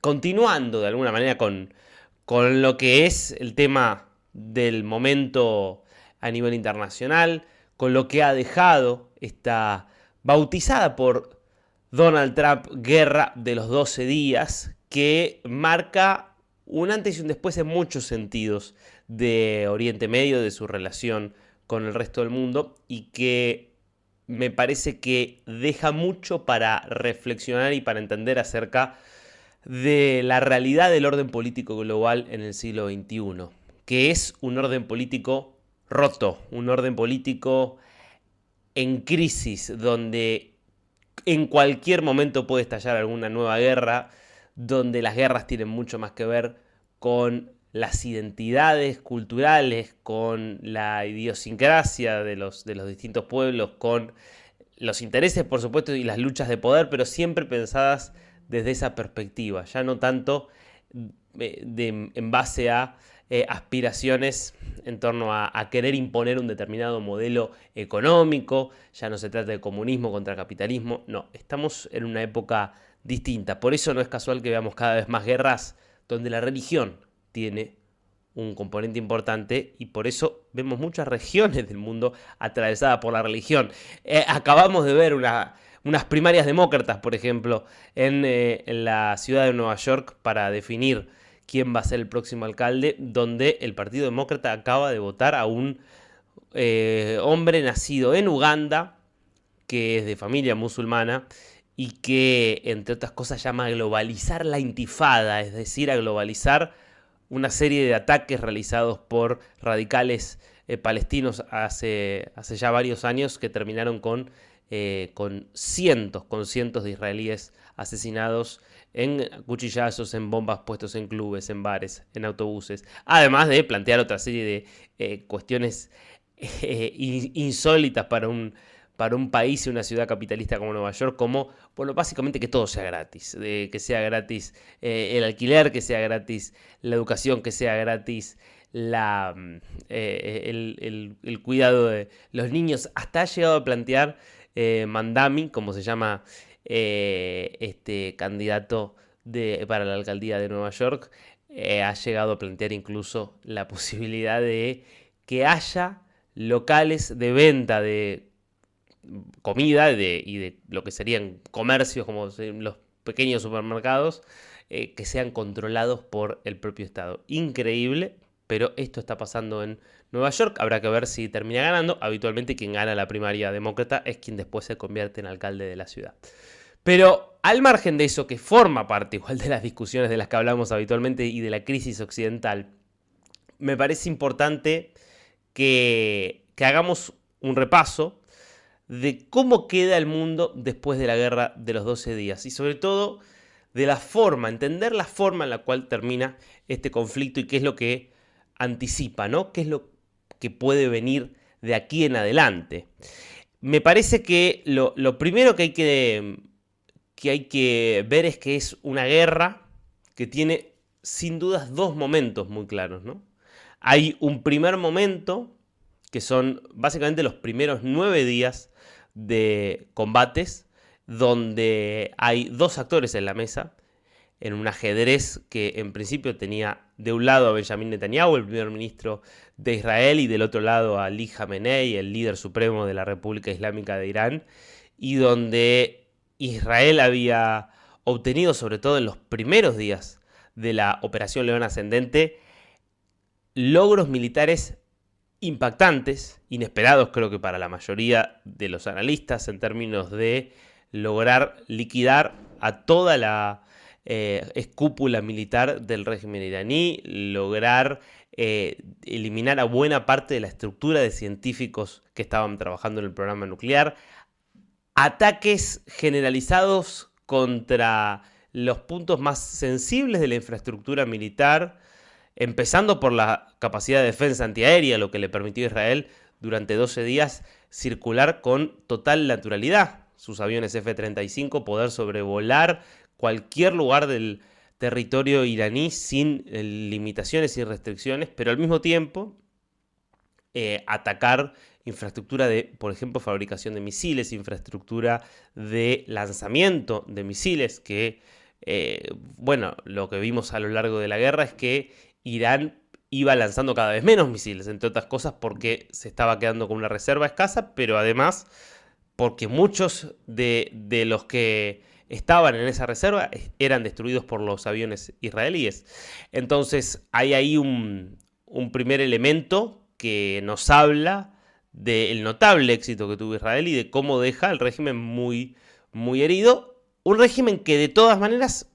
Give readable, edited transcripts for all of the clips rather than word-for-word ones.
continuando de alguna manera con lo que es el tema del momento a nivel internacional, con lo que ha dejado esta bautizada por Donald Trump Guerra de los 12 días, que marca un antes y un después en muchos sentidos de Oriente Medio, de su relación con el resto del mundo, y que me parece que deja mucho para reflexionar y para entender acerca de la realidad del orden político global en el siglo XXI, que es un orden político roto, un orden político en crisis, donde en cualquier momento puede estallar alguna nueva guerra, donde las guerras tienen mucho más que ver con las identidades culturales, con la idiosincrasia de los distintos pueblos, con los intereses, por supuesto, y las luchas de poder, pero siempre pensadas desde esa perspectiva, ya no tanto en base a aspiraciones en torno a querer imponer un determinado modelo económico, ya no se trata de comunismo contra capitalismo, no, estamos en una época distinta, por eso no es casual que veamos cada vez más guerras donde la religión tiene un componente importante y por eso vemos muchas regiones del mundo atravesadas por la religión. Acabamos de ver unas primarias demócratas, por ejemplo, en la ciudad de Nueva York para definir quién va a ser el próximo alcalde, donde el Partido Demócrata acaba de votar a un hombre nacido en Uganda, que es de familia musulmana, y que, entre otras cosas, llama a globalizar la intifada, es decir, a globalizar una serie de ataques realizados por radicales palestinos hace ya varios años que terminaron con cientos de israelíes asesinados en cuchillazos, en bombas puestos en clubes, en bares, en autobuses. Además de plantear otra serie de cuestiones insólitas para un país y una ciudad capitalista como Nueva York, como, bueno, básicamente que todo sea gratis, que sea gratis el alquiler, que sea gratis la educación, que sea gratis el cuidado de los niños. Hasta ha llegado a plantear Mandami, como se llama este candidato para la alcaldía de Nueva York, ha llegado a plantear incluso la posibilidad de que haya locales de venta de comida y de lo que serían comercios como los pequeños supermercados que sean controlados por el propio Estado. Increíble, pero esto está pasando en Nueva York. Habrá que ver si termina ganando. Habitualmente quien gana la primaria demócrata es quien después se convierte en alcalde de la ciudad. Pero al margen de eso, que forma parte igual de las discusiones de las que hablamos habitualmente y de la crisis occidental, me parece importante que hagamos un repaso de cómo queda el mundo después de la guerra de los 12 días y sobre todo de la forma, entender la forma en la cual termina este conflicto y qué es lo que anticipa, ¿no? ¿Qué es lo que puede venir de aquí en adelante? Me parece que lo primero que hay que ver es que es una guerra que tiene sin dudas dos momentos muy claros, ¿no? Hay un primer momento que son básicamente los primeros 9 días de combates, donde hay dos actores en la mesa, en un ajedrez que en principio tenía de un lado a Benjamin Netanyahu, el primer ministro de Israel, y del otro lado a Ali Khamenei, el líder supremo de la República Islámica de Irán, y donde Israel había obtenido, sobre todo en los primeros días de la Operación León Ascendente, logros militares impactantes, inesperados creo que para la mayoría de los analistas en términos de lograr liquidar a toda la escúpula militar del régimen iraní, lograr eliminar a buena parte de la estructura de científicos que estaban trabajando en el programa nuclear, ataques generalizados contra los puntos más sensibles de la infraestructura militar, empezando por la capacidad de defensa antiaérea, lo que le permitió a Israel durante 12 días circular con total naturalidad. Sus aviones F-35 poder sobrevolar cualquier lugar del territorio iraní sin limitaciones y restricciones, pero al mismo tiempo atacar infraestructura de, por ejemplo, fabricación de misiles, infraestructura de lanzamiento de misiles que bueno, lo que vimos a lo largo de la guerra es que Irán iba lanzando cada vez menos misiles, entre otras cosas porque se estaba quedando con una reserva escasa, pero además porque muchos de los que estaban en esa reserva eran destruidos por los aviones israelíes. Entonces hay ahí un primer elemento que nos habla del notable éxito que tuvo Israel y de cómo deja al régimen muy, muy herido. Un régimen que de todas maneras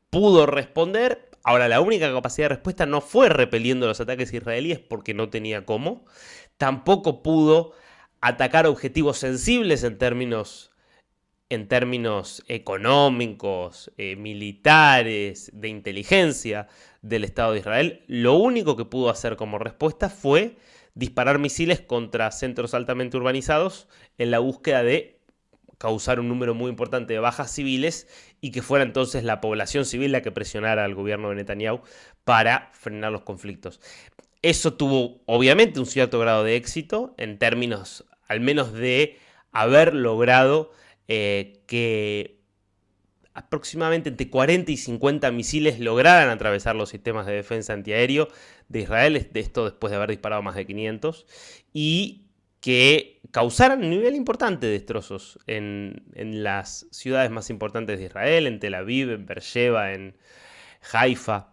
pudo responder. Ahora, la única capacidad de respuesta no fue repeliendo los ataques israelíes porque no tenía cómo. Tampoco pudo atacar objetivos sensibles en términos económicos, militares, de inteligencia del Estado de Israel. Lo único que pudo hacer como respuesta fue disparar misiles contra centros altamente urbanizados en la búsqueda de causar un número muy importante de bajas civiles y que fuera entonces la población civil la que presionara al gobierno de Netanyahu para frenar los conflictos. Eso tuvo obviamente un cierto grado de éxito en términos al menos de haber logrado que aproximadamente entre 40 y 50 misiles lograran atravesar los sistemas de defensa antiaéreo de Israel, de esto después de haber disparado más de 500, y que causaran un nivel importante de destrozos en las ciudades más importantes de Israel, en Tel Aviv, en Beersheba, en Haifa,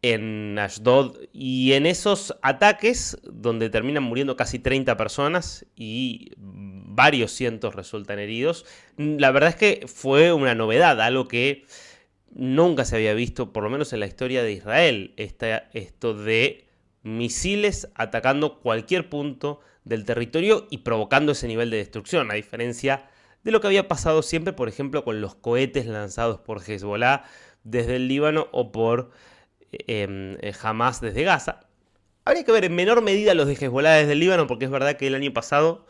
en Ashdod, y en esos ataques donde terminan muriendo casi 30 personas y varios cientos resultan heridos, la verdad es que fue una novedad, algo que nunca se había visto, por lo menos en la historia de Israel, esto de misiles atacando cualquier punto del territorio y provocando ese nivel de destrucción, a diferencia de lo que había pasado siempre, por ejemplo, con los cohetes lanzados por Hezbollah desde el Líbano o por Hamas desde Gaza. Habría que ver en menor medida los de Hezbollah desde el Líbano, porque es verdad que el año pasado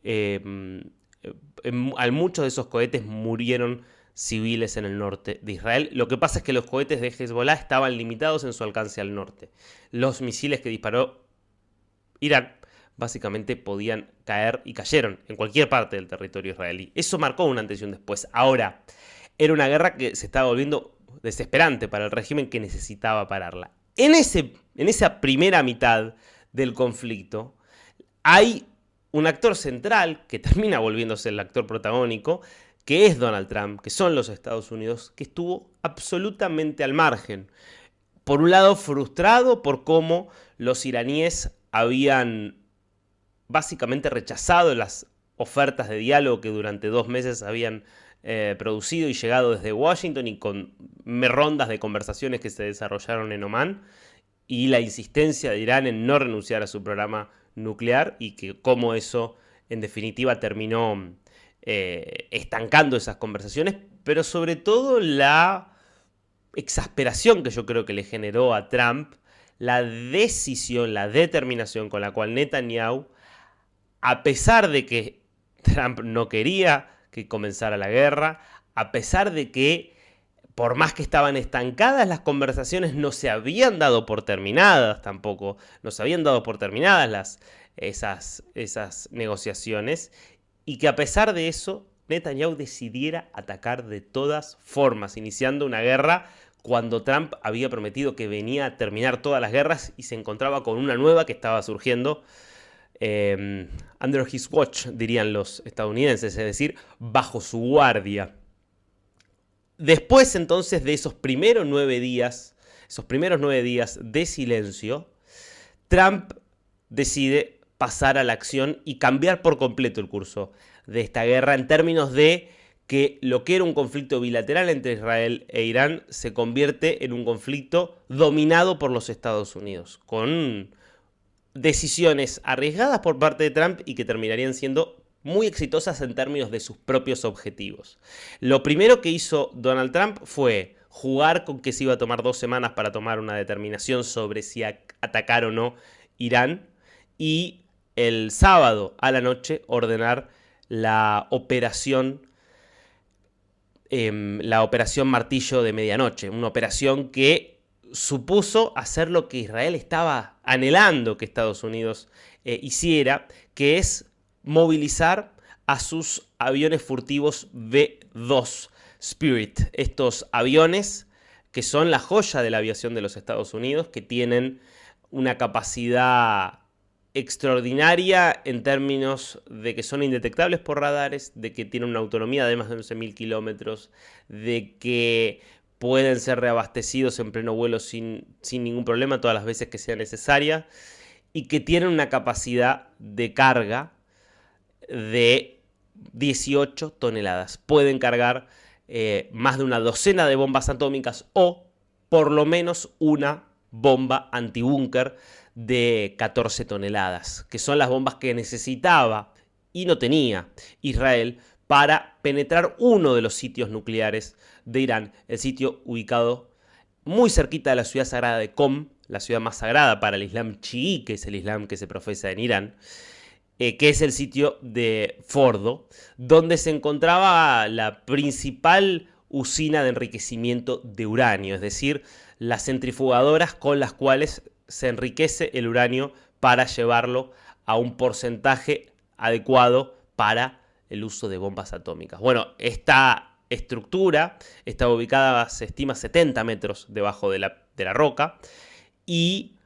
a muchos de esos cohetes murieron civiles en el norte de Israel. Lo que pasa es que los cohetes de Hezbollah estaban limitados en su alcance al norte. Los misiles que disparó Irán básicamente podían caer y cayeron en cualquier parte del territorio israelí. Eso marcó un antes y un después. Ahora, era una guerra que se estaba volviendo desesperante para el régimen que necesitaba pararla. En esa primera mitad del conflicto hay un actor central que termina volviéndose el actor protagónico, que es Donald Trump, que son los Estados Unidos, que estuvo absolutamente al margen. Por un lado, frustrado por cómo los iraníes habían básicamente rechazado las ofertas de diálogo que durante 2 meses habían producido y llegado desde Washington, y con rondas de conversaciones que se desarrollaron en Omán, y la insistencia de Irán en no renunciar a su programa nuclear, y que cómo eso en definitiva terminó estancando esas conversaciones, pero sobre todo la exasperación que yo creo que le generó a Trump la decisión, la determinación con la cual Netanyahu, a pesar de que Trump no quería que comenzara la guerra, a pesar de que por más que estaban estancadas las conversaciones, no se habían dado por terminadas tampoco, no se habían dado por terminadas esas negociaciones, y que a pesar de eso Netanyahu decidiera atacar de todas formas, iniciando una guerra cuando Trump había prometido que venía a terminar todas las guerras y se encontraba con una nueva que estaba surgiendo under his watch, dirían los estadounidenses, es decir, bajo su guardia. Después entonces de esos primeros 9 días de silencio, Trump decide pasar a la acción y cambiar por completo el curso de esta guerra en términos de que lo que era un conflicto bilateral entre Israel e Irán se convierte en un conflicto dominado por los Estados Unidos, con decisiones arriesgadas por parte de Trump y que terminarían siendo muy exitosas en términos de sus propios objetivos. Lo primero que hizo Donald Trump fue jugar con que se iba a tomar 2 semanas para tomar una determinación sobre si atacar o no Irán, y el sábado a la noche ordenar la operación Martillo de Medianoche, una operación que supuso hacer lo que Israel estaba anhelando que Estados Unidos hiciera, que es movilizar a sus aviones furtivos B-2, Spirit, estos aviones que son la joya de la aviación de los Estados Unidos, que tienen una capacidad extraordinaria en términos de que son indetectables por radares, de que tienen una autonomía de más de 11.000 kilómetros, de que pueden ser reabastecidos en pleno vuelo sin ningún problema todas las veces que sea necesaria, y que tienen una capacidad de carga de 18 toneladas. Pueden cargar más de una docena de bombas atómicas o por lo menos una bomba antibúnker de 14 toneladas, que son las bombas que necesitaba y no tenía Israel para penetrar uno de los sitios nucleares de Irán, el sitio ubicado muy cerquita de la ciudad sagrada de Qom, la ciudad más sagrada para el Islam chií, que es el Islam que se profesa en Irán, que es el sitio de Fordo, donde se encontraba la principal usina de enriquecimiento de uranio, es decir, las centrifugadoras con las cuales se enriquece el uranio para llevarlo a un porcentaje adecuado para el uso de bombas atómicas. Bueno, esta estructura está ubicada, se estima, 70 metros debajo de la roca y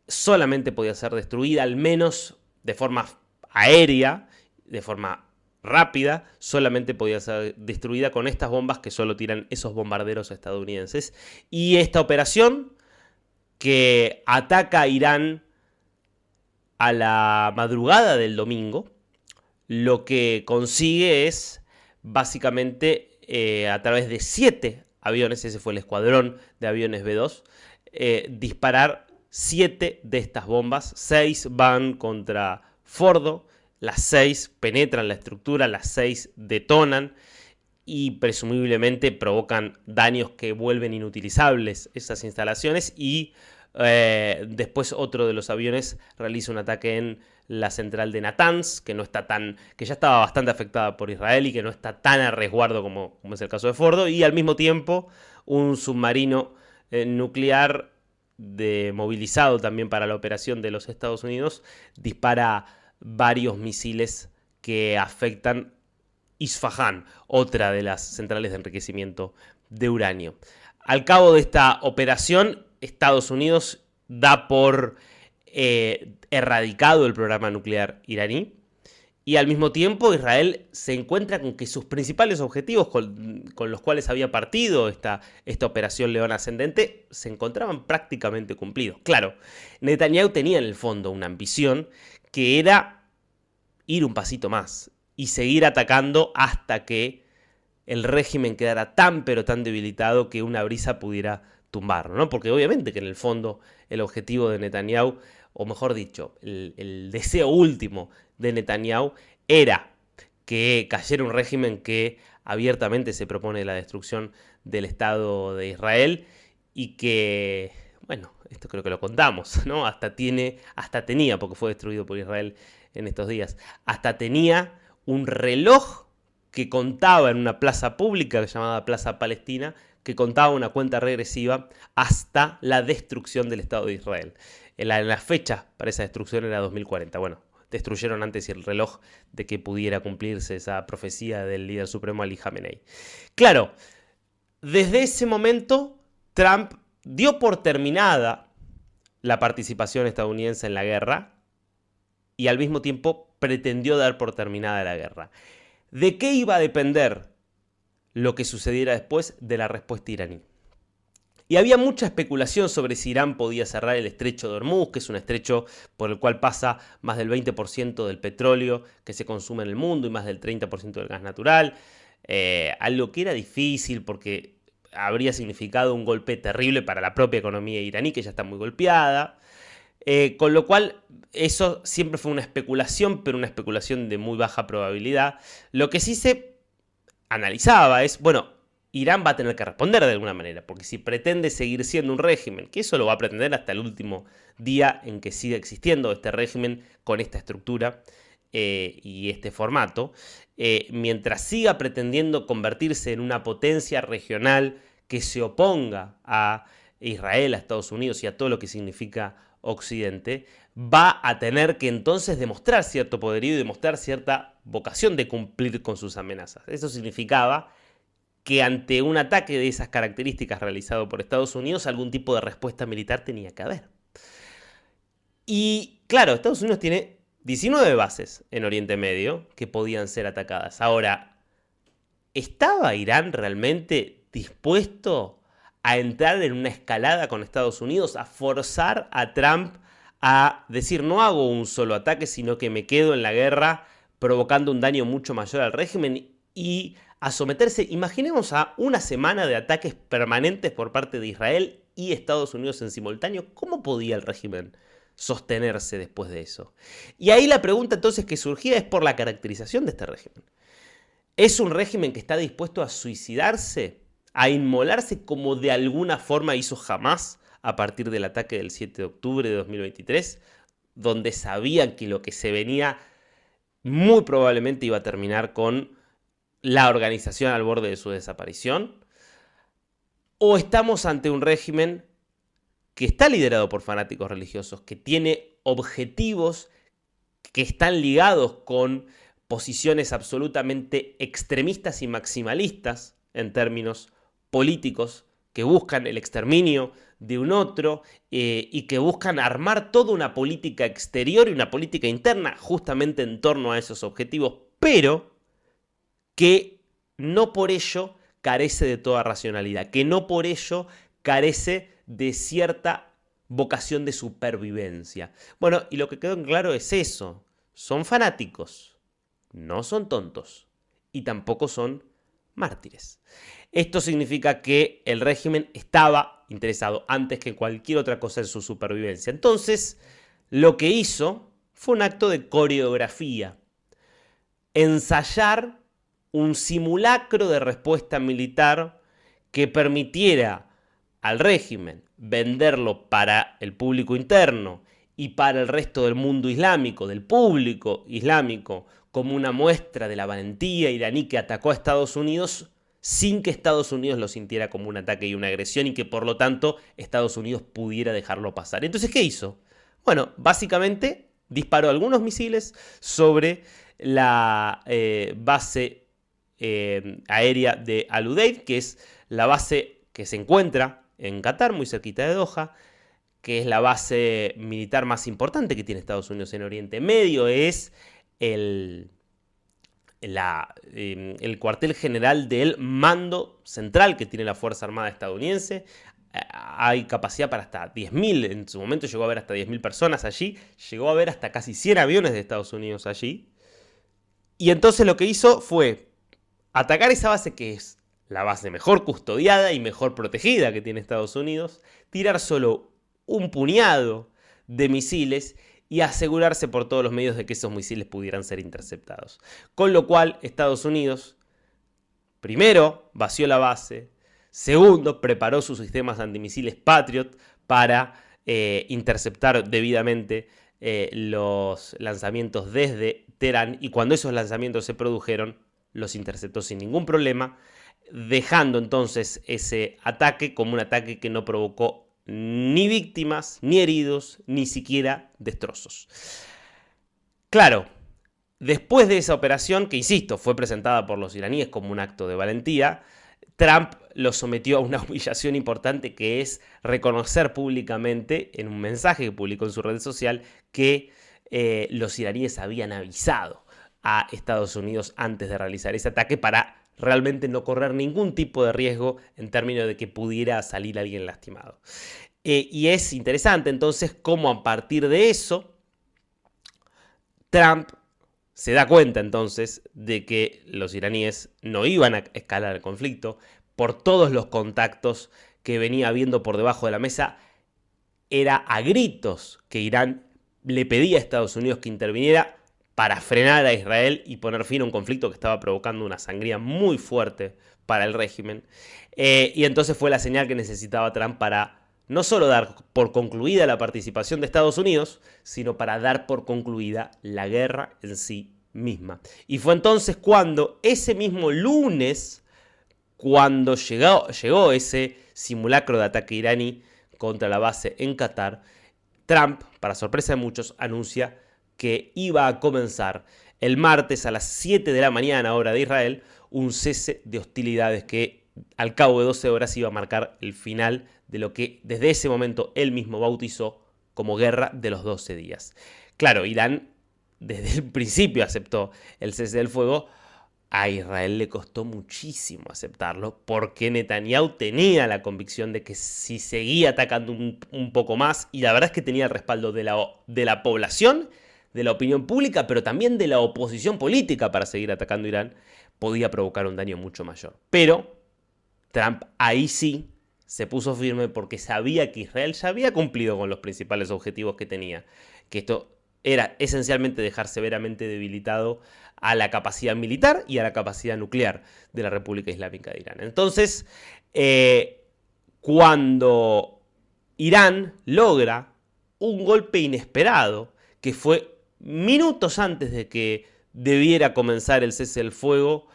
solamente podía ser destruida, al menos de forma aérea, de forma rápida, solamente podía ser destruida con estas bombas que solo tiran esos bombarderos estadounidenses. Y esta operación, que ataca a Irán a la madrugada del domingo, lo que consigue es básicamente a través de 7 aviones, ese fue el escuadrón de aviones B-2, disparar 7 de estas bombas. 6 van contra Fordo, las 6 penetran la estructura, las 6 detonan y presumiblemente provocan daños que vuelven inutilizables esas instalaciones, y después otro de los aviones realiza un ataque en la central de Natanz, que ya estaba bastante afectada por Israel y que no está tan a resguardo como es el caso de Fordo, y al mismo tiempo un submarino nuclear movilizado también para la operación de los Estados Unidos dispara varios misiles que afectan Isfahán, otra de las centrales de enriquecimiento de uranio. Al cabo de esta operación, Estados Unidos da por erradicado el programa nuclear iraní, y al mismo tiempo Israel se encuentra con que sus principales objetivos con los cuales había partido esta operación León Ascendente se encontraban prácticamente cumplidos. Claro, Netanyahu tenía en el fondo una ambición que era ir un pasito más y seguir atacando hasta que el régimen quedara tan pero tan debilitado que una brisa pudiera tumbarlo, ¿no? Porque obviamente que en el fondo el objetivo de Netanyahu, o mejor dicho, el deseo último de Netanyahu era que cayera un régimen que abiertamente se propone la destrucción del Estado de Israel y que, bueno, esto creo que lo contamos, ¿no? Hasta tenía, porque fue destruido por Israel en estos días, hasta tenía un reloj que contaba en una plaza pública llamada Plaza Palestina, que contaba una cuenta regresiva hasta la destrucción del Estado de Israel. La fecha para esa destrucción era 2040. Bueno, destruyeron antes el reloj de que pudiera cumplirse esa profecía del líder supremo Ali Khamenei. Claro, desde ese momento Trump dio por terminada la participación estadounidense en la guerra y al mismo tiempo pretendió dar por terminada la guerra. ¿De qué iba a depender lo que sucediera después? De la respuesta iraní. Y había mucha especulación sobre si Irán podía cerrar el estrecho de Hormuz, que es un estrecho por el cual pasa más del 20% del petróleo que se consume en el mundo y más del 30% del gas natural. Algo que era difícil porque habría significado un golpe terrible para la propia economía iraní, que ya está muy golpeada. Con lo cual, eso siempre fue una especulación, pero una especulación de muy baja probabilidad. Lo que sí se analizaba es, bueno, Irán va a tener que responder de alguna manera, porque si pretende seguir siendo un régimen, que eso lo va a pretender hasta el último día en que siga existiendo este régimen con esta estructura y este formato, mientras siga pretendiendo convertirse en una potencia regional que se oponga a Israel, a Estados Unidos y a todo lo que significa Occidente, va a tener que entonces demostrar cierto poderío y demostrar cierta vocación de cumplir con sus amenazas. Eso significaba que ante un ataque de esas características realizado por Estados Unidos, algún tipo de respuesta militar tenía que haber. Y claro, Estados Unidos tiene 19 bases en Oriente Medio que podían ser atacadas. Ahora, ¿estaba Irán realmente dispuesto a entrar en una escalada con Estados Unidos, a forzar a Trump a decir no hago un solo ataque, sino que me quedo en la guerra provocando un daño mucho mayor al régimen y a someterse, imaginemos, a una semana de ataques permanentes por parte de Israel y Estados Unidos en simultáneo? ¿Cómo podía el régimen sostenerse después de eso? Y ahí la pregunta entonces que surgía es por la caracterización de este régimen. ¿Es un régimen que está dispuesto a suicidarse, a inmolarse como de alguna forma hizo Hamás a partir del ataque del 7 de octubre de 2023, donde sabían que lo que se venía muy probablemente iba a terminar con la organización al borde de su desaparición? ¿O estamos ante un régimen que está liderado por fanáticos religiosos, que tiene objetivos que están ligados con posiciones absolutamente extremistas y maximalistas en términos políticos, que buscan el exterminio de un otro y que buscan armar toda una política exterior y una política interna justamente en torno a esos objetivos, pero que no por ello carece de toda racionalidad, que no por ello carece de cierta vocación de supervivencia? Bueno, y lo que quedó en claro es eso. Son fanáticos, no son tontos y tampoco son mártires. Esto significa que el régimen estaba interesado antes que cualquier otra cosa en su supervivencia. Entonces, lo que hizo fue un acto de coreografía. Ensayar un simulacro de respuesta militar que permitiera al régimen venderlo para el público interno y para el resto del mundo islámico, del público islámico, como una muestra de la valentía iraní que atacó a Estados Unidos sin que Estados Unidos lo sintiera como un ataque y una agresión y que por lo tanto Estados Unidos pudiera dejarlo pasar. Entonces, ¿qué hizo? Bueno, básicamente disparó algunos misiles sobre la base aérea de Al Udeid, que es la base que se encuentra en Qatar, muy cerquita de Doha, que es la base militar más importante que tiene Estados Unidos en Oriente Medio. Es el cuartel general del mando central que tiene la Fuerza Armada estadounidense. Hay capacidad para hasta 10.000, en su momento llegó a haber hasta 10.000 personas allí, llegó a haber hasta casi 100 aviones de Estados Unidos allí. Y entonces lo que hizo fue atacar esa base, que es la base mejor custodiada y mejor protegida que tiene Estados Unidos, tirar solo un puñado de misiles y asegurarse por todos los medios de que esos misiles pudieran ser interceptados. Con lo cual, Estados Unidos, primero, vació la base, segundo, preparó sus sistemas antimisiles Patriot para interceptar debidamente los lanzamientos desde Teherán, y cuando esos lanzamientos se produjeron, los interceptó sin ningún problema, dejando entonces ese ataque como un ataque que no provocó ni víctimas, ni heridos, ni siquiera destrozos. Claro, después de esa operación, que insisto, fue presentada por los iraníes como un acto de valentía, Trump lo sometió a una humillación importante, que es reconocer públicamente, en un mensaje que publicó en su red social, que los iraníes habían avisado a Estados Unidos antes de realizar ese ataque para realmente no correr ningún tipo de riesgo en términos de que pudiera salir alguien lastimado. Y es interesante entonces cómo a partir de eso Trump se da cuenta entonces de que los iraníes no iban a escalar el conflicto por todos los contactos que venía habiendo por debajo de la mesa. Era a gritos que Irán le pedía a Estados Unidos que interviniera para frenar a Israel y poner fin a un conflicto que estaba provocando una sangría muy fuerte para el régimen. Y entonces fue la señal que necesitaba Trump para no solo dar por concluida la participación de Estados Unidos, sino para dar por concluida la guerra en sí misma. Y fue entonces cuando, ese mismo lunes, cuando llegó ese simulacro de ataque iraní contra la base en Qatar, Trump, para sorpresa de muchos, anuncia que iba a comenzar el martes a las 7 de la mañana, hora de Israel, un cese de hostilidades que al cabo de 12 horas iba a marcar el final de lo que desde ese momento él mismo bautizó como Guerra de los 12 días. Claro, Irán desde el principio aceptó el cese del fuego. A Israel le costó muchísimo aceptarlo porque Netanyahu tenía la convicción de que si seguía atacando un poco más, y la verdad es que tenía el respaldo de la población, de la opinión pública, pero también de la oposición política para seguir atacando a Irán, podía provocar un daño mucho mayor. Pero Trump ahí sí se puso firme porque sabía que Israel ya había cumplido con los principales objetivos que tenía, que esto era esencialmente dejar severamente debilitado a la capacidad militar y a la capacidad nuclear de la República Islámica de Irán. Entonces, cuando Irán logra un golpe inesperado, que fue minutos antes de que debiera comenzar el cese del fuego,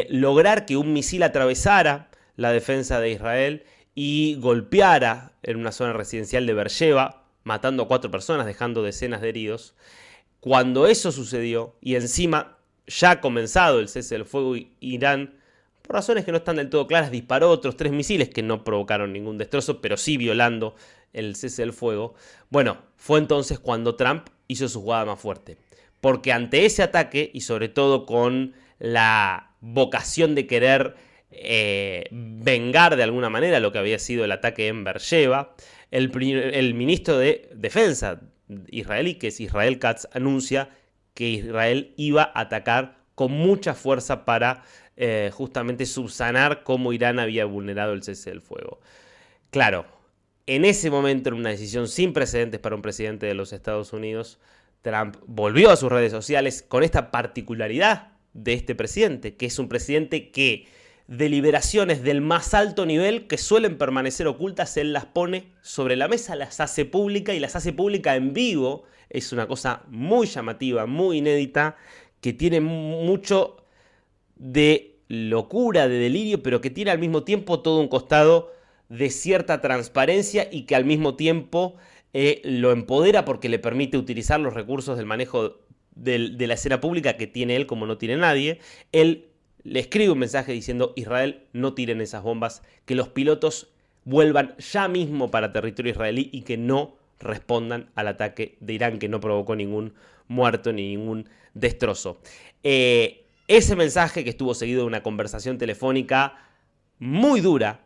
lograr que un misil atravesara la defensa de Israel y golpeara en una zona residencial de Beersheba, matando a 4 personas, dejando decenas de heridos. Cuando eso sucedió, y encima ya ha comenzado el cese del fuego, Irán, por razones que no están del todo claras, disparó otros 3 misiles que no provocaron ningún destrozo, pero sí violando el cese del fuego. Bueno, fue entonces cuando Trump hizo su jugada más fuerte. Porque ante ese ataque, y sobre todo con la vocación de querer vengar de alguna manera lo que había sido el ataque en Beersheba, el ministro de Defensa israelí, que es Israel Katz, anuncia que Israel iba a atacar con mucha fuerza para justamente subsanar cómo Irán había vulnerado el cese del fuego. Claro, en ese momento, en una decisión sin precedentes para un presidente de los Estados Unidos, Trump volvió a sus redes sociales con esta particularidad de este presidente, que es un presidente que deliberaciones del más alto nivel que suelen permanecer ocultas, él las pone sobre la mesa, las hace pública y las hace pública en vivo. Es una cosa muy llamativa, muy inédita, que tiene mucho de locura, de delirio, pero que tiene al mismo tiempo todo un costado de cierta transparencia y que al mismo tiempo lo empodera porque le permite utilizar los recursos del manejo de la escena pública que tiene él como no tiene nadie. Él le escribe un mensaje diciendo: Israel, no tiren esas bombas, que los pilotos vuelvan ya mismo para territorio israelí y que no respondan al ataque de Irán, que no provocó ningún muerto ni ningún destrozo. Ese mensaje, que estuvo seguido de una conversación telefónica muy dura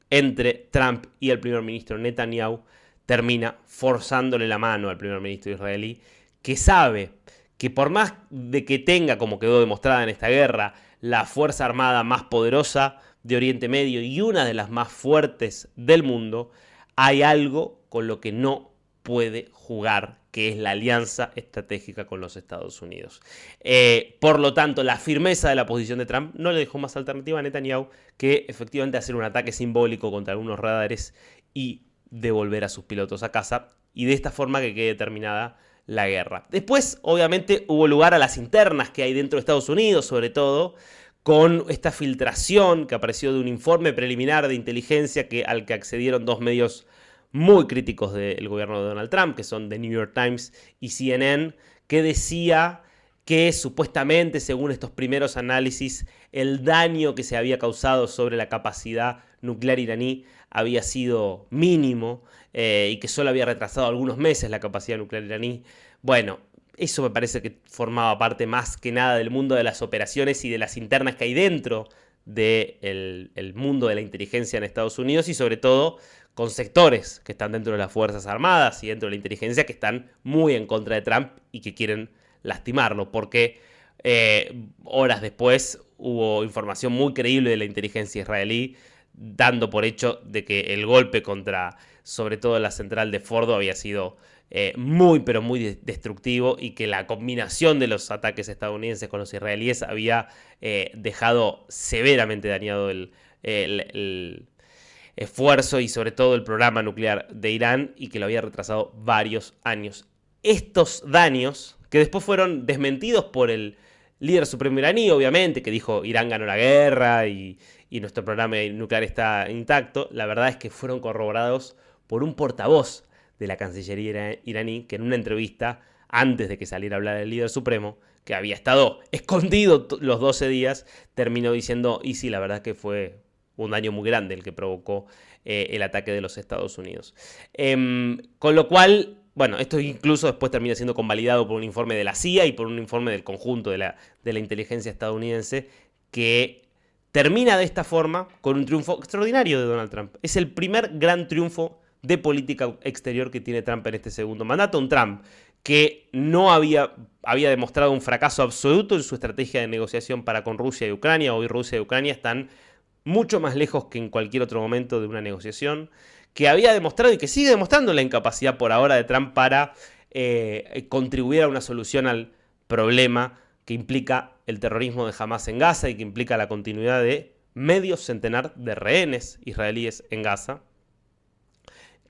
entre Trump y el primer ministro Netanyahu, termina forzándole la mano al primer ministro israelí, que sabe que por más de que tenga, como quedó demostrada en esta guerra, la fuerza armada más poderosa de Oriente Medio y una de las más fuertes del mundo, hay algo con lo que no puede jugar, que es la alianza estratégica con los Estados Unidos. Por lo tanto, la firmeza de la posición de Trump no le dejó más alternativa a Netanyahu que efectivamente hacer un ataque simbólico contra algunos radares y devolver a sus pilotos a casa, y de esta forma que quede terminada la guerra. Después, obviamente, hubo lugar a las internas que hay dentro de Estados Unidos, sobre todo con esta filtración que apareció de un informe preliminar de inteligencia al que accedieron 2 medios muy críticos del gobierno de Donald Trump, que son The New York Times y CNN, que decía que supuestamente, según estos primeros análisis, el daño que se había causado sobre la capacidad nuclear iraní había sido mínimo y que solo había retrasado algunos meses la capacidad nuclear iraní. Bueno, eso me parece que formaba parte más que nada del mundo de las operaciones y de las internas que hay dentro del mundo de la inteligencia en Estados Unidos, y sobre todo con sectores que están dentro de las Fuerzas Armadas y dentro de la inteligencia que están muy en contra de Trump y que quieren lastimarlo, porque horas después hubo información muy creíble de la inteligencia israelí dando por hecho de que el golpe contra, sobre todo, la central de Fordo había sido muy, pero muy destructivo, y que la combinación de los ataques estadounidenses con los israelíes había dejado severamente dañado el esfuerzo y sobre todo el programa nuclear de Irán, y que lo había retrasado varios años. Estos daños, que después fueron desmentidos por el líder supremo iraní, obviamente, que dijo: Irán ganó la guerra y nuestro programa nuclear está intacto, la verdad es que fueron corroborados por un portavoz de la Cancillería iraní, que en una entrevista antes de que saliera a hablar el líder supremo, que había estado escondido los 12 días, terminó diciendo, y sí, la verdad es que fue un daño muy grande el que provocó el ataque de los Estados Unidos. Con lo cual, bueno, esto incluso después termina siendo convalidado por un informe de la CIA y por un informe del conjunto de la inteligencia estadounidense, que termina de esta forma con un triunfo extraordinario de Donald Trump. Es el primer gran triunfo de política exterior que tiene Trump en este segundo mandato. Un Trump que no había demostrado un fracaso absoluto en su estrategia de negociación para con Rusia y Ucrania. Hoy Rusia y Ucrania están mucho más lejos que en cualquier otro momento de una negociación, que había demostrado y que sigue demostrando la incapacidad por ahora de Trump para contribuir a una solución al problema que implica el terrorismo de Hamas en Gaza y que implica la continuidad de medio centenar de rehenes israelíes en Gaza,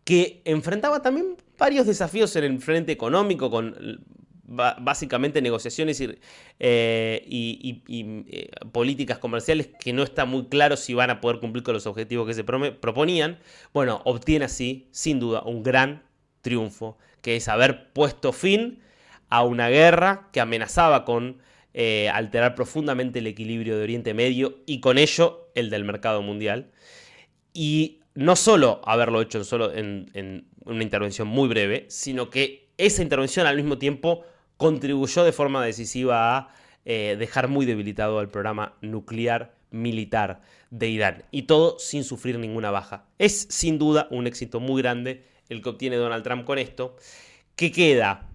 que enfrentaba también varios desafíos en el frente económico, con básicamente negociaciones y políticas comerciales que no está muy claro si van a poder cumplir con los objetivos que se proponían. Bueno, obtiene así, sin duda, un gran triunfo, que es haber puesto fin a una guerra que amenazaba con alterar profundamente el equilibrio de Oriente Medio y con ello el del mercado mundial. Y no solo haberlo hecho en una intervención muy breve, sino que esa intervención al mismo tiempo contribuyó de forma decisiva a dejar muy debilitado al programa nuclear militar de Irán. Y todo sin sufrir ninguna baja. Es sin duda un éxito muy grande el que obtiene Donald Trump con esto, que queda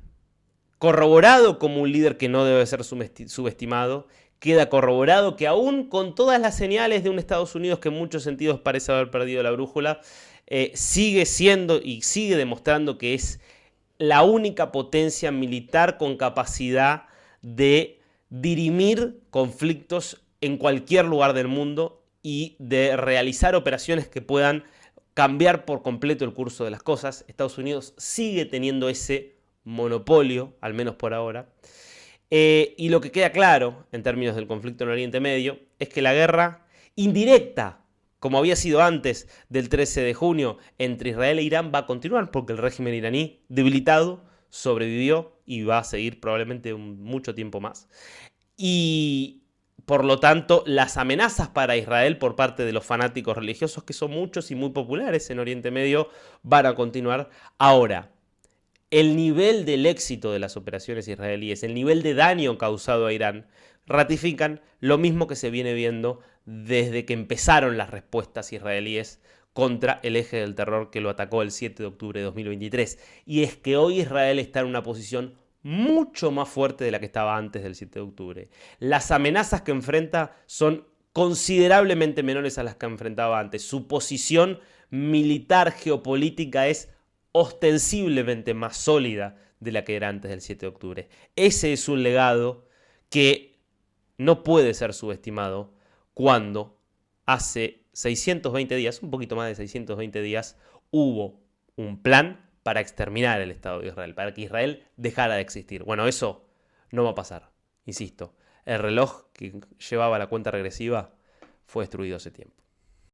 corroborado como un líder que no debe ser subestimado. Queda corroborado que aún con todas las señales de un Estados Unidos que en muchos sentidos parece haber perdido la brújula, sigue siendo y sigue demostrando que es la única potencia militar con capacidad de dirimir conflictos en cualquier lugar del mundo y de realizar operaciones que puedan cambiar por completo el curso de las cosas. Estados Unidos sigue teniendo ese monopolio, al menos por ahora. Y lo que queda claro en términos del conflicto en Oriente Medio es que la guerra indirecta, como había sido antes del 13 de junio entre Israel e Irán, va a continuar porque el régimen iraní, debilitado, sobrevivió y va a seguir probablemente mucho tiempo más. Y por lo tanto, las amenazas para Israel por parte de los fanáticos religiosos, que son muchos y muy populares en Oriente Medio, van a continuar. Ahora, el nivel del éxito de las operaciones israelíes, el nivel de daño causado a Irán, ratifican lo mismo que se viene viendo desde que empezaron las respuestas israelíes contra el eje del terror que lo atacó el 7 de octubre de 2023. Y es que hoy Israel está en una posición mucho más fuerte de la que estaba antes del 7 de octubre. Las amenazas que enfrenta son considerablemente menores a las que enfrentaba antes. Su posición militar geopolítica es ostensiblemente más sólida de la que era antes del 7 de octubre. Ese es un legado que no puede ser subestimado cuando hace 620 días, un poquito más de 620 días, hubo un plan para exterminar el Estado de Israel, para que Israel dejara de existir. Bueno, eso no va a pasar, insisto. El reloj que llevaba la cuenta regresiva fue destruido hace tiempo.